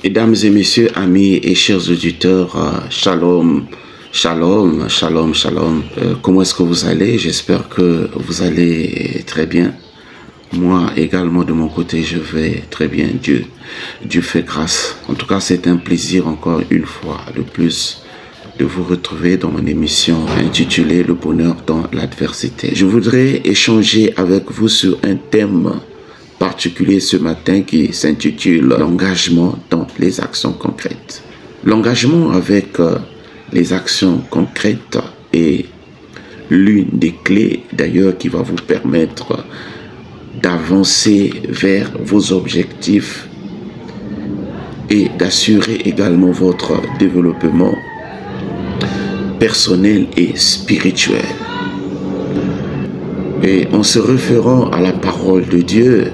Mesdames et messieurs, amis et chers auditeurs, shalom, shalom, shalom, shalom. Comment est-ce que vous allez? J'espère que vous allez très bien. Moi également de mon côté, je vais très bien. Dieu fait grâce. En tout cas, c'est un plaisir encore une fois de plus de vous retrouver dans mon émission intitulée Le bonheur dans l'adversité. Je voudrais échanger avec vous sur un thème particulier ce matin qui s'intitule l'engagement dans les actions concrètes. L'engagement avec les actions concrètes est l'une des clés d'ailleurs qui va vous permettre d'avancer vers vos objectifs et d'assurer également votre développement personnel et spirituel. Et en se référant à la parole de Dieu,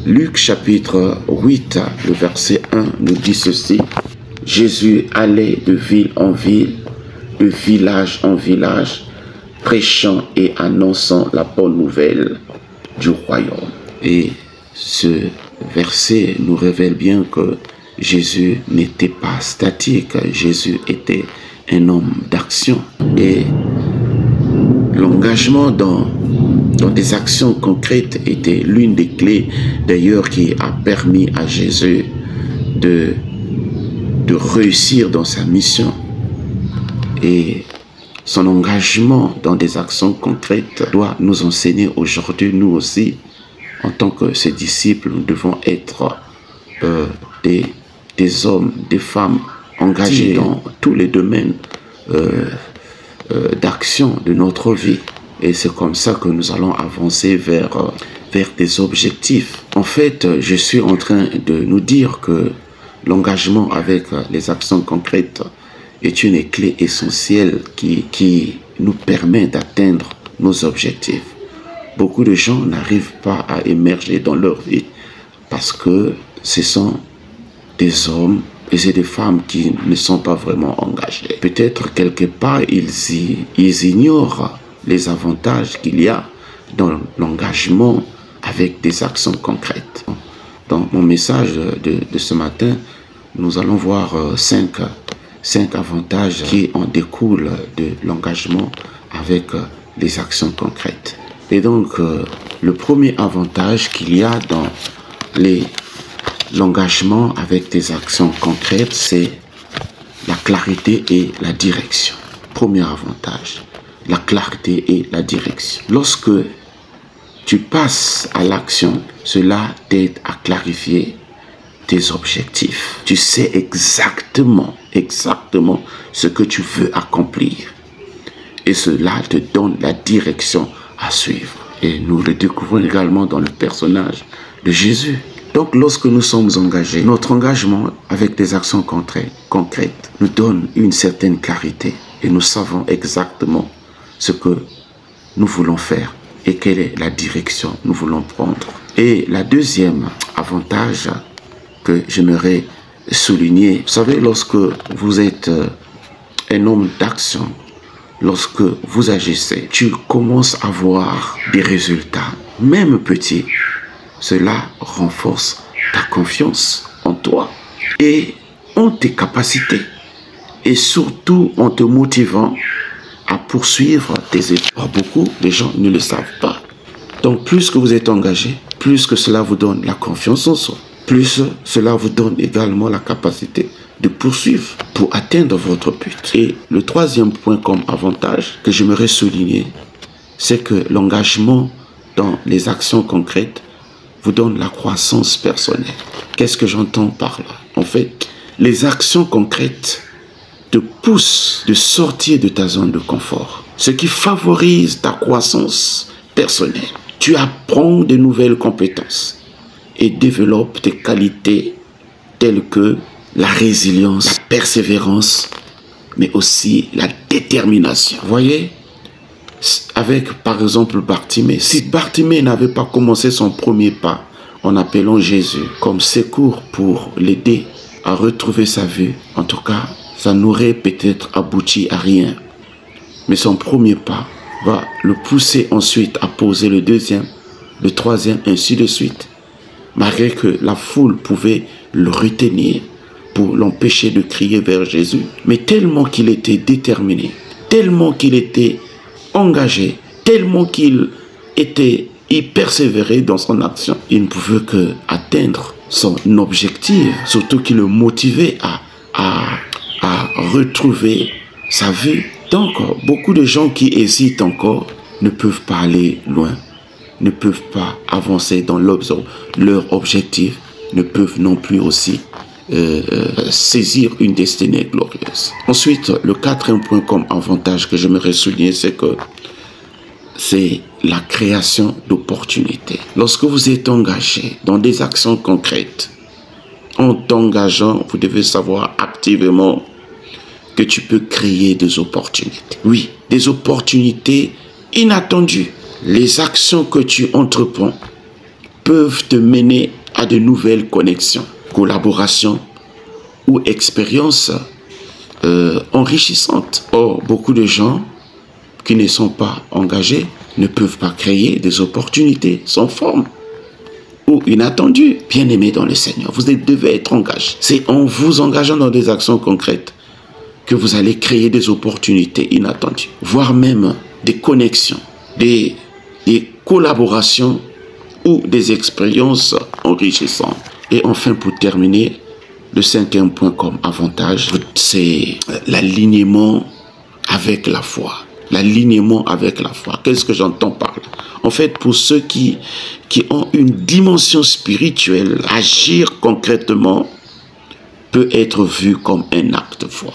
Luc chapitre 8, le verset 1 nous dit ceci: Jésus allait de ville en ville, de village en village, prêchant et annonçant la bonne nouvelle du royaume. Et ce verset nous révèle bien que Jésus n'était pas statique, Jésus était un homme d'action. Et l'engagement dans des actions concrètes était l'une des clés d'ailleurs qui a permis à Jésus de réussir dans sa mission. Et son engagement dans des actions concrètes doit nous enseigner aujourd'hui, nous aussi, en tant que ses disciples, nous devons être des hommes, des femmes engagés dans tous les domaines d'action de notre vie. Et c'est comme ça que nous allons avancer vers des objectifs. En fait, je suis en train de nous dire que l'engagement avec les actions concrètes est une clé essentielle qui nous permet d'atteindre nos objectifs. Beaucoup de gens n'arrivent pas à émerger dans leur vie parce que ce sont des hommes et c'est des femmes qui ne sont pas vraiment engagés. Peut-être quelque part, ils ignorent les avantages qu'il y a dans l'engagement avec des actions concrètes. Dans mon message de ce matin, nous allons voir cinq avantages qui en découlent de l'engagement avec les actions concrètes. Et donc, le premier avantage qu'il y a dans l'engagement avec des actions concrètes, c'est la clarité et la direction. Premier avantage, la clarté et la direction. Lorsque tu passes à l'action, cela t'aide à clarifier tes objectifs. Tu sais exactement ce que tu veux accomplir. Et cela te donne la direction à suivre. Et nous le découvrons également dans le personnage de Jésus. Donc, lorsque nous sommes engagés, notre engagement avec des actions concrètes nous donne une certaine clarité. Et nous savons exactement ce que nous voulons faire et quelle est la direction que nous voulons prendre. Et la deuxième avantage que j'aimerais souligner, vous savez, lorsque vous êtes un homme d'action, lorsque vous agissez, tu commences à voir des résultats, même petits. Cela renforce ta confiance en toi et en tes capacités et surtout en te motivant à poursuivre tes efforts. Beaucoup de gens ne le savent pas. Donc plus que vous êtes engagé, plus que cela vous donne la confiance en soi, plus cela vous donne également la capacité de poursuivre pour atteindre votre but. Et le troisième point comme avantage que j'aimerais souligner, c'est que l'engagement dans les actions concrètes vous donne la croissance personnelle. Qu'est-ce que j'entends par là? En fait, les actions concrètes te poussent de sortir de ta zone de confort, ce qui favorise ta croissance personnelle. Tu apprends de nouvelles compétences et développes tes qualités telles que la résilience, la persévérance, mais aussi la détermination. Vous voyez, avec par exemple Bartimée, si Bartimée n'avait pas commencé son premier pas en appelant Jésus comme secours pour l'aider à retrouver sa vue, en tout cas, ça n'aurait peut-être abouti à rien. Mais son premier pas va le pousser ensuite à poser le deuxième, le troisième, ainsi de suite. malgré que la foule pouvait le retenir pour l'empêcher de crier vers Jésus, mais tellement qu'il était déterminé, tellement qu'il était engagé, tellement qu'il persévérait dans son action, il ne pouvait que atteindre son objectif, surtout qu'il le motivait à retrouver sa vue. Donc, beaucoup de gens qui hésitent encore ne peuvent pas aller loin, ne peuvent pas avancer dans leur objectif, ne peuvent non plus aussi saisir une destinée glorieuse. Ensuite, le quatrième point comme avantage que j'aimerais souligner, c'est que c'est la création d'opportunités. Lorsque vous êtes engagé dans des actions concrètes, en t'engageant, vous devez savoir activement que tu peux créer des opportunités. Oui, des opportunités inattendues. Les actions que tu entreprends peuvent te mener à de nouvelles connexions, collaborations ou expériences enrichissantes. Or, beaucoup de gens qui ne sont pas engagés ne peuvent pas créer des opportunités sans forme ou inattendues. Bien-aimés dans le Seigneur, vous devez être engagés. C'est en vous engageant dans des actions concrètes que vous allez créer des opportunités inattendues, voire même des connexions, des collaborations ou des expériences enrichissantes. Et enfin, pour terminer, le cinquième point comme avantage, c'est l'alignement avec la foi. L'alignement avec la foi. Qu'est-ce que j'entends par là? En fait, pour ceux qui ont une dimension spirituelle, agir concrètement peut être vu comme un acte de foi.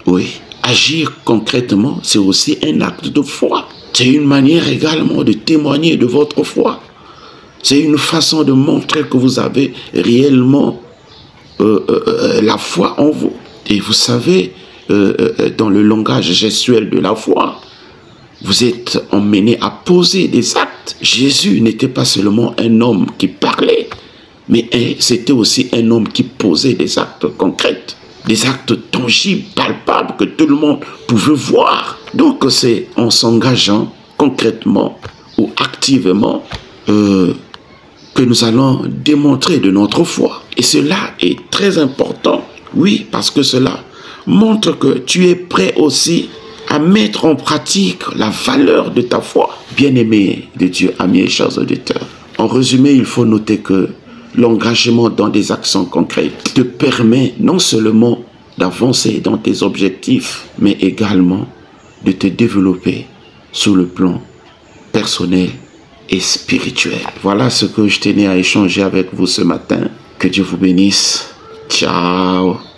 Oui, agir concrètement, c'est aussi un acte de foi. C'est une manière également de témoigner de votre foi. C'est une façon de montrer que vous avez réellement la foi en vous. Et vous savez, dans le langage gestuel de la foi, vous êtes emmené à poser des actes. Jésus n'était pas seulement un homme qui parlait, mais c'était aussi un homme qui posait des actes concrets, des actes tangibles, palpables, que tout le monde pouvait voir. Donc c'est en s'engageant concrètement ou activement que nous allons démontrer de notre foi. Et cela est très important, oui, parce que cela montre que tu es prêt aussi à mettre en pratique la valeur de ta foi. Bien-aimé de Dieu, amis et chers auditeurs, en résumé, il faut noter que l'engagement dans des actions concrètes te permet non seulement d'avancer dans tes objectifs, mais également de te développer sur le plan personnel et spirituel. Voilà ce que je tenais à échanger avec vous ce matin. Que Dieu vous bénisse. Ciao.